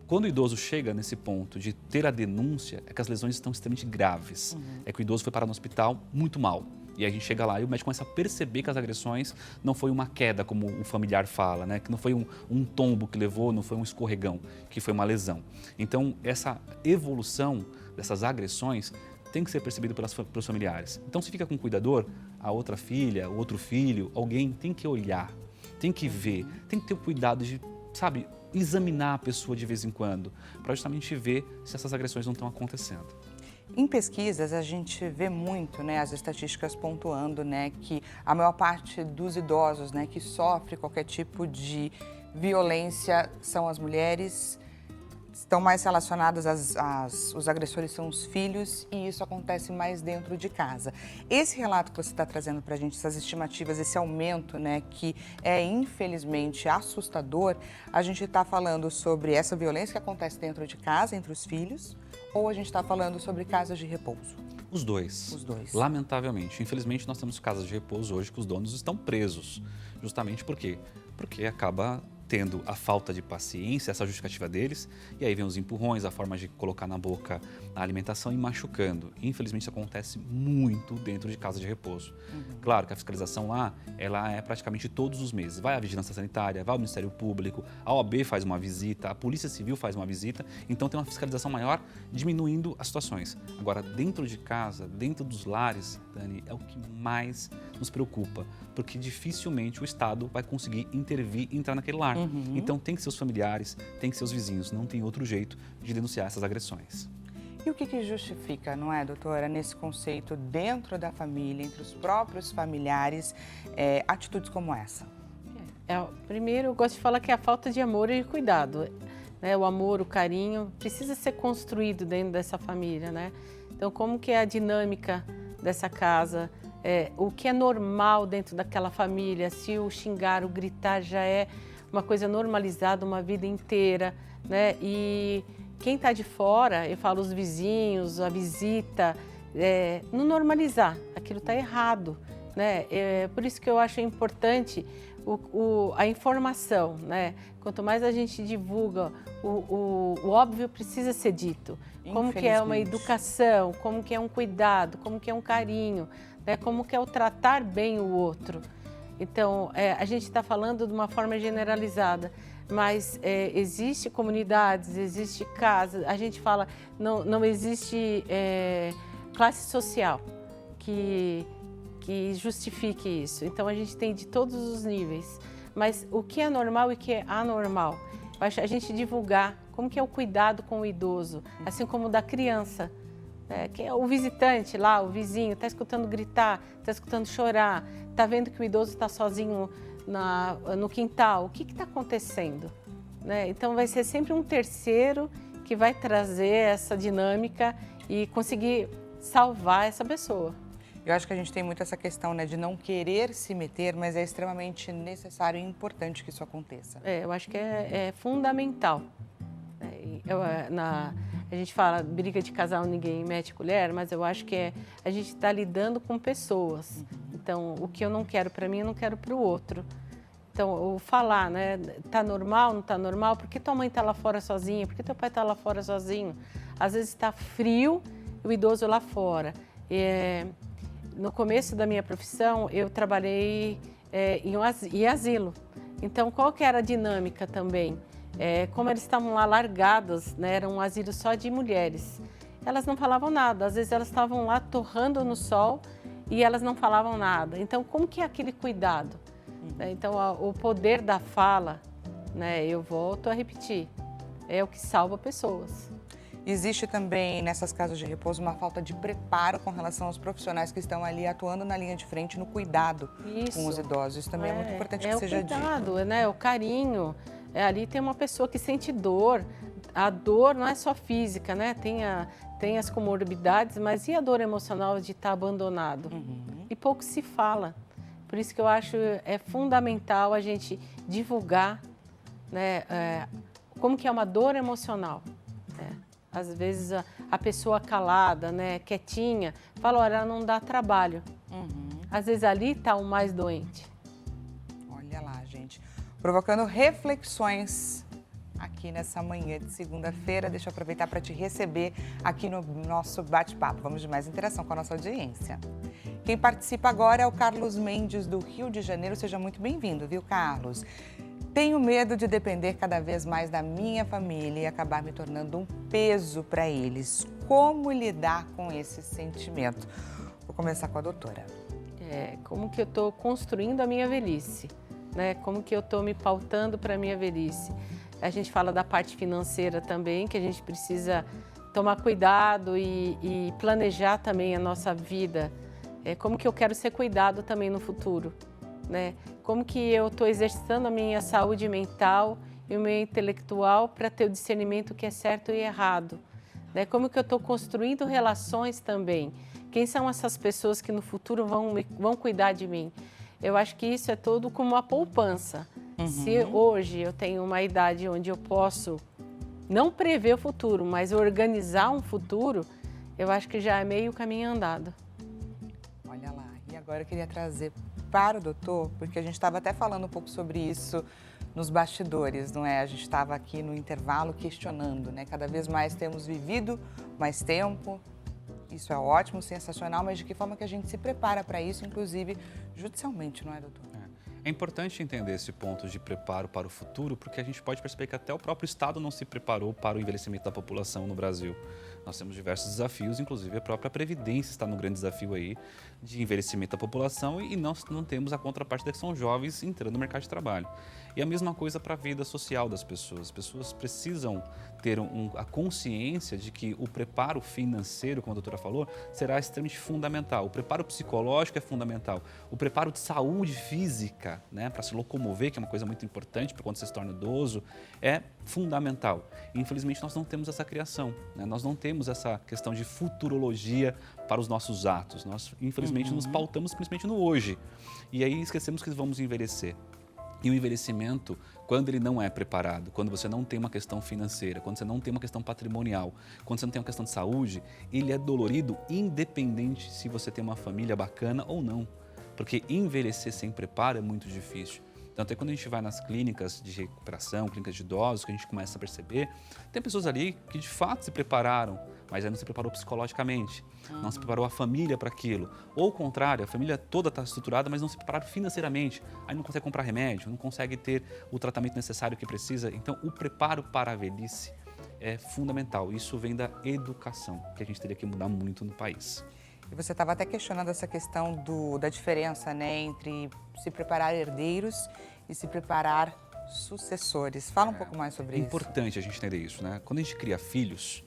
quando o idoso chega nesse ponto de ter a denúncia, é que as lesões estão extremamente graves. É que o idoso foi parar no hospital muito mal. E aí a gente chega lá e o médico começa a perceber que as agressões não foi uma queda, como o familiar fala, né? Que não foi um tombo que levou, não foi um escorregão, que foi uma lesão. Então, essa evolução dessas agressões tem que ser percebido pelos familiares. Então, se fica com o cuidador, a outra filha, o outro filho, alguém tem que olhar, tem que ver, tem que ter o cuidado de, sabe, examinar a pessoa de vez em quando, para justamente ver se essas agressões não estão acontecendo. Em pesquisas, a gente vê muito, né, as estatísticas pontuando, né, que a maior parte dos idosos, né, que sofre qualquer tipo de violência são as mulheres. Estão mais relacionadas, os agressores são os filhos e isso acontece mais dentro de casa. Esse relato que você está trazendo para a gente, essas estimativas, esse aumento, né, que é infelizmente assustador, a gente está falando sobre essa violência que acontece dentro de casa, entre os filhos, ou a gente está falando sobre casas de repouso? Os dois. Os dois. Lamentavelmente. Infelizmente, nós temos casas de repouso hoje que os donos estão presos. Justamente por quê? Porque acaba tendo a falta de paciência, essa justificativa deles, e aí vem os empurrões, a forma de colocar na boca a alimentação e machucando. Infelizmente, isso acontece muito dentro de casa de repouso. Claro que a fiscalização lá, ela é praticamente todos os meses. Vai a Vigilância Sanitária, vai ao Ministério Público, a OAB faz uma visita, a Polícia Civil faz uma visita, então tem uma fiscalização maior, diminuindo as situações. Agora, dentro de casa, dentro dos lares, Dani, é o que mais nos preocupa, porque dificilmente o Estado vai conseguir intervir e entrar naquele lar. Então tem que ser os familiares, tem que ser os vizinhos, não tem outro jeito de denunciar essas agressões. E o que justifica, não é, doutora, nesse conceito dentro da família, entre os próprios familiares, atitudes como essa? Primeiro, eu gosto de falar que é a falta de amor e cuidado. Né? O amor, o carinho, precisa ser construído dentro dessa família, né? Então, como que é a dinâmica dessa casa? O que é normal dentro daquela família? Se o xingar, o gritar já é uma coisa normalizada uma vida inteira, né? E quem está de fora, eu falo os vizinhos, a visita, não normalizar, aquilo está errado, né? Por isso que eu acho importante a informação, né? Quanto mais a gente divulga, o óbvio precisa ser dito. Como que é uma educação, como que é um cuidado, como que é um carinho, né? Como que é o tratar bem o outro. Então, a gente está falando de uma forma generalizada, mas existe comunidades, existe casas, a gente fala, não existe classe social que justifique isso. Então, a gente tem de todos os níveis, mas o que é normal e o que é anormal? A gente divulgar como que é o cuidado com o idoso, assim como o da criança, Que é o visitante lá, o vizinho, está escutando gritar, está escutando chorar, está vendo que o idoso está sozinho no quintal. O que está acontecendo? Né? Então vai ser sempre um terceiro que vai trazer essa dinâmica e conseguir salvar essa pessoa. Eu acho que a gente tem muito essa questão, né, de não querer se meter, mas é extremamente necessário e importante que isso aconteça. Eu acho que é fundamental. A gente fala briga de casal, ninguém mete colher, mas eu acho que a gente está lidando com pessoas. Então, o que eu não quero para mim, eu não quero para o outro. Então, o falar, né? Tá normal, não tá normal? Por que tua mãe tá lá fora sozinha? Por que teu pai tá lá fora sozinho? Às vezes está frio e o idoso lá fora. No começo da minha profissão, eu trabalhei em asilo. Então, qual que era a dinâmica também? Como eles estavam lá largados, né? Era um asilo só de mulheres. Elas não falavam nada. Às vezes, elas estavam lá torrando no sol e elas não falavam nada. Então, como que é aquele cuidado? Então, o poder da fala, né? Eu volto a repetir, é o que salva pessoas. Existe também, nessas casas de repouso, uma falta de preparo com relação aos profissionais que estão ali atuando na linha de frente no cuidado com os idosos. Isso também é muito importante que seja dito. É o cuidado, né? O carinho. Ali tem uma pessoa que sente dor. A dor não é só física, né? Tem as comorbidades, mas e a dor emocional de estar abandonado? E pouco se fala. Por isso que eu acho fundamental a gente divulgar, né? Como que é uma dor emocional. Às vezes a pessoa calada, né, quietinha, fala, olha, ela não dá trabalho. Às vezes ali está o mais doente. Olha lá, gente. Provocando reflexões aqui nessa manhã de segunda-feira. Deixa eu aproveitar para te receber aqui no nosso bate-papo. Vamos de mais interação com a nossa audiência. Quem participa agora é o Carlos Mendes, do Rio de Janeiro. Seja muito bem-vindo, viu, Carlos? Tenho medo de depender cada vez mais da minha família e acabar me tornando um peso para eles. Como lidar com esse sentimento? Vou começar com a doutora. Como que eu estou construindo a minha velhice? Né? Como que eu estou me pautando para a minha velhice? A gente fala da parte financeira também, que a gente precisa tomar cuidado e planejar também a nossa vida. Como que eu quero ser cuidado também no futuro? Né? Como que eu estou exercitando a minha saúde mental e o meu intelectual para ter o discernimento que é certo e errado? Né? Como que eu estou construindo relações também? Quem são essas pessoas que no futuro vão cuidar de mim? Eu acho que isso é todo como uma poupança. Se hoje eu tenho uma idade onde eu posso não prever o futuro, mas organizar um futuro, eu acho que já é meio caminho andado. Olha lá, e agora eu queria trazer para o doutor, porque a gente estava até falando um pouco sobre isso nos bastidores, não é? A gente estava aqui no intervalo questionando, né? Cada vez mais temos vivido mais tempo, isso é ótimo, sensacional, mas de que forma que a gente se prepara para isso, inclusive judicialmente, não é, doutor? É importante entender esse ponto de preparo para o futuro, porque a gente pode perceber que até o próprio Estado não se preparou para o envelhecimento da população no Brasil. Nós temos diversos desafios, inclusive a própria Previdência está no grande desafio aí de envelhecimento da população e nós não temos a contraparte que são jovens entrando no mercado de trabalho. E a mesma coisa para a vida social das pessoas. As pessoas precisam ter a consciência de que o preparo financeiro, como a doutora falou, será extremamente fundamental. O preparo psicológico é fundamental. O preparo de saúde física, né, para se locomover, que é uma coisa muito importante para quando você se torna idoso, é fundamental. E, infelizmente, nós não temos essa criação, né? Nós não temos essa questão de futurologia para os nossos atos. Nós, infelizmente, nos pautamos principalmente no hoje. E aí esquecemos que vamos envelhecer. E o envelhecimento, quando ele não é preparado, quando você não tem uma questão financeira, quando você não tem uma questão patrimonial, quando você não tem uma questão de saúde, ele é dolorido independente se você tem uma família bacana ou não. Porque envelhecer sem preparo é muito difícil. Tanto é quando a gente vai nas clínicas de recuperação, clínicas de idosos, que a gente começa a perceber, tem pessoas ali que de fato se prepararam, mas aí não se preparou psicologicamente, não se preparou a família para aquilo. Ou o contrário, a família toda está estruturada, mas não se prepararam financeiramente, aí não consegue comprar remédio, não consegue ter o tratamento necessário que precisa. Então, o preparo para a velhice é fundamental. Isso vem da educação, que a gente teria que mudar muito no país. E você estava até questionando essa questão da diferença, né, entre se preparar herdeiros e se preparar sucessores. Fala um pouco mais sobre isso. É importante a gente entender isso, né? Quando a gente cria filhos,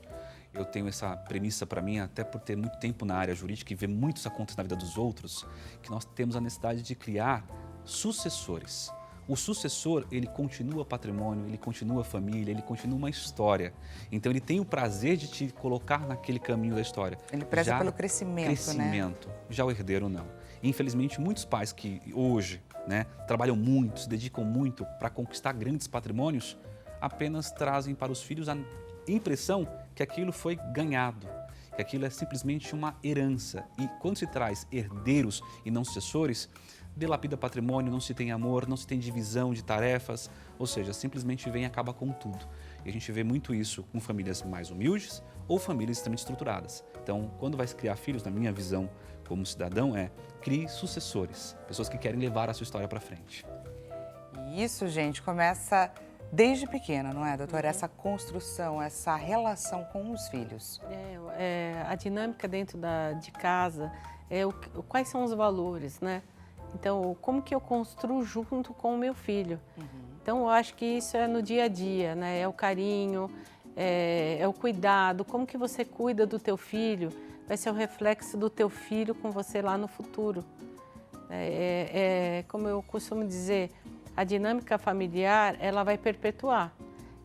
eu tenho essa premissa para mim, até por ter muito tempo na área jurídica e ver muito isso acontecer na vida dos outros, que nós temos a necessidade de criar sucessores. O sucessor, ele continua patrimônio, ele continua família, ele continua uma história. Então, ele tem o prazer de te colocar naquele caminho da história. Ele preza pelo crescimento, né? Já o herdeiro, não. Infelizmente, muitos pais que hoje, né, trabalham muito, se dedicam muito para conquistar grandes patrimônios, apenas trazem para os filhos a impressão que aquilo foi ganhado, que aquilo é simplesmente uma herança. E quando se traz herdeiros e não sucessores, dilapida patrimônio, não se tem amor, não se tem divisão de tarefas, ou seja, simplesmente vem e acaba com tudo. E a gente vê muito isso com famílias mais humildes ou famílias extremamente estruturadas. Então, quando vai criar filhos, na minha visão como cidadão, crie sucessores, pessoas que querem levar a sua história para frente. E isso, gente, começa desde pequena, não é, doutora? Essa construção, essa relação com os filhos. A dinâmica dentro de casa, quais são os valores, né? Então, como que eu construo junto com o meu filho? Então, eu acho que isso é no dia a dia, né? É o carinho, é o cuidado. Como que você cuida do teu filho? Vai ser o reflexo do teu filho com você lá no futuro. Como eu costumo dizer, a dinâmica familiar, ela vai perpetuar.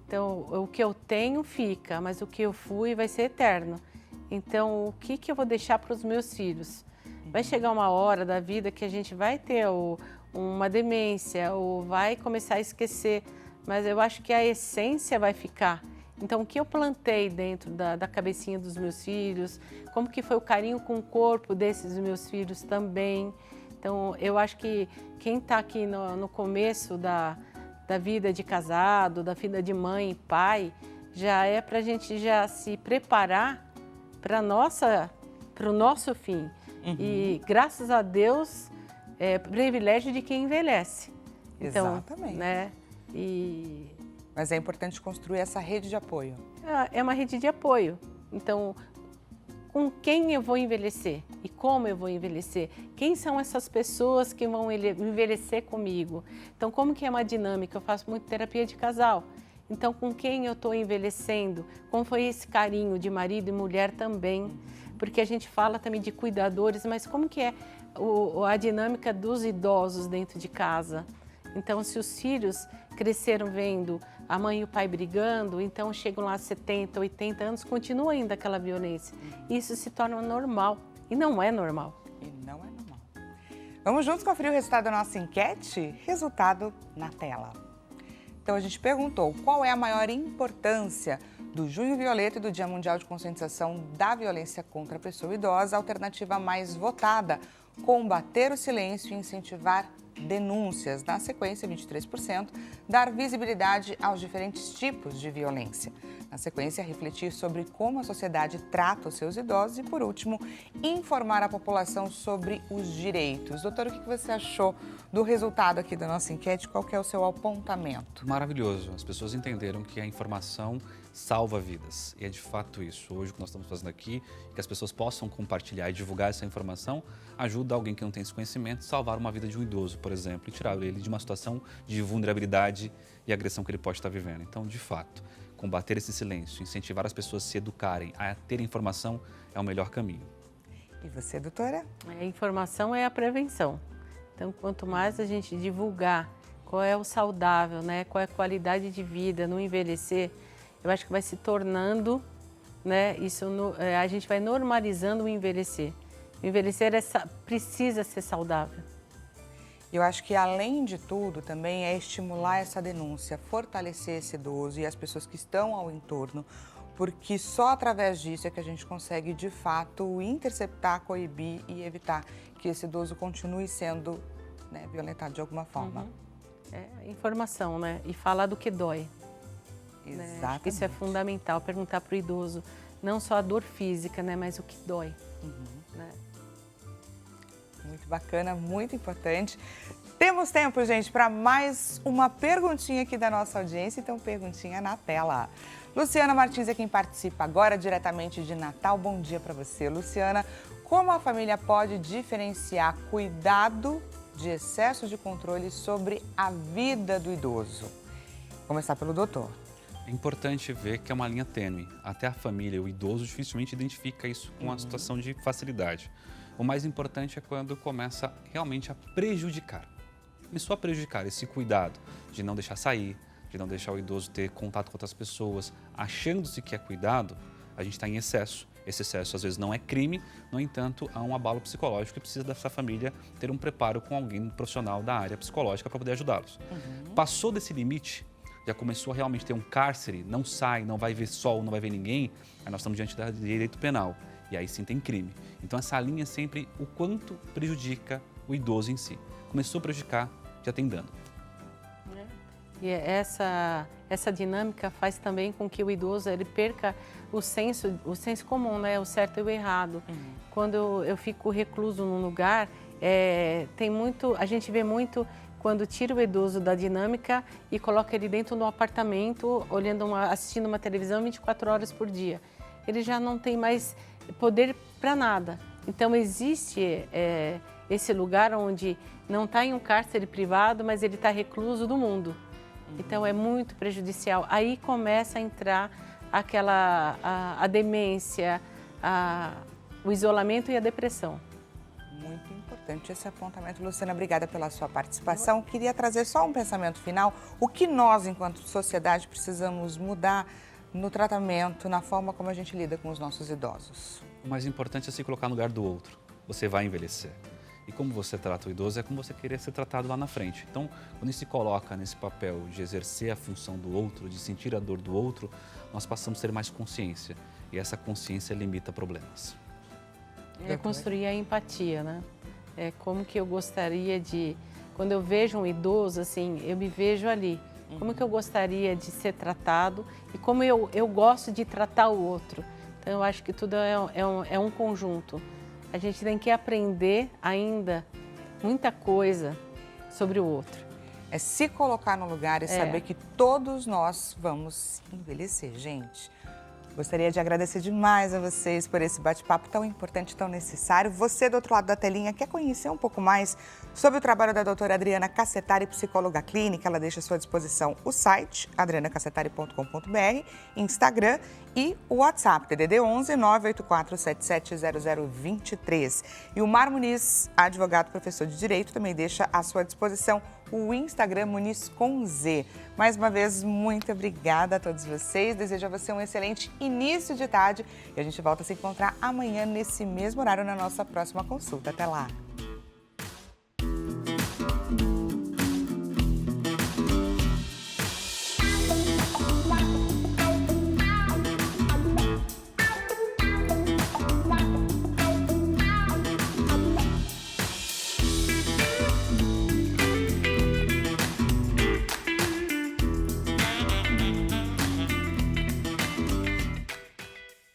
Então, o que eu tenho fica, mas o que eu fui vai ser eterno. Então, o que eu vou deixar para os meus filhos? Vai chegar uma hora da vida que a gente vai ter uma demência ou vai começar a esquecer, mas eu acho que a essência vai ficar. Então, o que eu plantei dentro da cabecinha dos meus filhos, como que foi o carinho com o corpo desses meus filhos também. Então, eu acho que quem está aqui no começo da vida de casado, da vida de mãe e pai, já é para a gente já se preparar para o nosso fim. E, graças a Deus, é privilégio de quem envelhece. Então, exatamente. Né? Mas é importante construir essa rede de apoio. É uma rede de apoio. Então, com quem eu vou envelhecer e como eu vou envelhecer? Quem são essas pessoas que vão envelhecer comigo? Então, como que é uma dinâmica? Eu faço muito terapia de casal. Então, com quem eu estou envelhecendo? Como foi esse carinho de marido e mulher também? Porque a gente fala também de cuidadores, mas como que é a dinâmica dos idosos dentro de casa? Então, se os filhos cresceram vendo a mãe e o pai brigando, então chegam lá a 70, 80 anos, continua ainda aquela violência. Isso se torna normal e não é normal. E não é normal. Vamos juntos conferir o resultado da nossa enquete? Resultado na tela. Então, a gente perguntou qual é a maior importância do Junho Violeta e do Dia Mundial de Conscientização da Violência contra a Pessoa Idosa. A alternativa mais votada, combater o silêncio e incentivar denúncias. Na sequência, 23%, dar visibilidade aos diferentes tipos de violência. Na sequência, refletir sobre como a sociedade trata os seus idosos e, por último, informar a população sobre os direitos. Doutor, o que você achou do resultado aqui da nossa enquete? Qual que é o seu apontamento? Maravilhoso. As pessoas entenderam que a informação salva vidas. E é de fato isso. Hoje o que nós estamos fazendo aqui, que as pessoas possam compartilhar e divulgar essa informação, ajuda alguém que não tem esse conhecimento a salvar uma vida de um idoso, por exemplo, e tirar ele de uma situação de vulnerabilidade e agressão que ele pode estar vivendo. Então, de fato, combater esse silêncio, incentivar as pessoas a se educarem, a terem informação, é o melhor caminho. E você, doutora? A informação é a prevenção. Então, quanto mais a gente divulgar qual é o saudável, né, qual é a qualidade de vida, não envelhecer, eu acho que vai se tornando, né, a gente vai normalizando o envelhecer. O envelhecer precisa ser saudável. Eu acho que, além de tudo, também é estimular essa denúncia, fortalecer esse idoso e as pessoas que estão ao entorno, porque só através disso é que a gente consegue, de fato, interceptar, coibir e evitar que esse idoso continue sendo, né, violentado de alguma forma. É informação, né? E falar do que dói. Exatamente. Né? Acho que isso é fundamental, perguntar para o idoso, não só a dor física, né, mas o que dói. Né? Muito bacana, muito importante. Temos tempo, gente, para mais uma perguntinha aqui da nossa audiência, então perguntinha na tela. Luciana Martins é quem participa agora diretamente de Natal. Bom dia para você, Luciana. Como a família pode diferenciar cuidado de excesso de controle sobre a vida do idoso? Vou começar pelo doutor. É importante ver que é uma linha tênue. Até a família, o idoso, dificilmente identifica isso com uma situação de facilidade. O mais importante é quando começa realmente a prejudicar. Começou a prejudicar esse cuidado de não deixar sair, de não deixar o idoso ter contato com outras pessoas, achando-se que é cuidado, a gente está em excesso. Esse excesso às vezes não é crime, no entanto, há um abalo psicológico e precisa dessa família ter um preparo com alguém profissional da área psicológica para poder ajudá-los. Passou desse limite, já começou a realmente ter um cárcere, não sai, não vai ver sol, não vai ver ninguém, aí nós estamos diante do direito penal. E aí sim tem crime. Então essa linha é sempre o quanto prejudica o idoso em si. Começou a prejudicar, já tem dano. E essa dinâmica faz também com que o idoso ele perca o senso comum, né? O certo e o errado. Quando eu fico recluso num lugar, a gente vê muito quando tira o idoso da dinâmica e coloca ele dentro do apartamento, assistindo uma televisão 24 horas por dia. Ele já não tem mais poder para nada. Então existe esse lugar onde não está em um cárcere privado, mas ele está recluso do mundo. Então é muito prejudicial. Aí começa a entrar a demência, o isolamento e a depressão. Muito importante esse apontamento. Luciana, obrigada pela sua participação. Queria trazer só um pensamento final. O que nós, enquanto sociedade, precisamos mudar no tratamento, na forma como a gente lida com os nossos idosos? O mais importante é se colocar no lugar do outro. Você vai envelhecer. E como você trata o idoso é como você querer ser tratado lá na frente. Então, quando ele se coloca nesse papel de exercer a função do outro, de sentir a dor do outro, nós passamos a ter mais consciência. E essa consciência limita problemas. É construir a empatia, né? É como que eu gostaria de... Quando eu vejo um idoso, assim, eu me vejo ali. Como que eu gostaria de ser tratado e como eu gosto de tratar o outro. Então, eu acho que tudo é um conjunto. A gente tem que aprender ainda muita coisa sobre o outro. É se colocar no lugar e saber que todos nós vamos envelhecer, gente. Gostaria de agradecer demais a vocês por esse bate-papo tão importante, tão necessário. Você do outro lado da telinha quer conhecer um pouco mais sobre o trabalho da doutora Adriana Cassetari, psicóloga clínica? Ela deixa à sua disposição o site adrianacassetari.com.br, Instagram e o WhatsApp, DDD 11 984 77 0023. E o Mar Muniz, advogado, professor de Direito, também deixa à sua disposição o Instagram Muniz com Z. Mais uma vez, muito obrigada a todos vocês. Desejo a você um excelente início de tarde e a gente volta a se encontrar amanhã nesse mesmo horário na nossa próxima consulta. Até lá!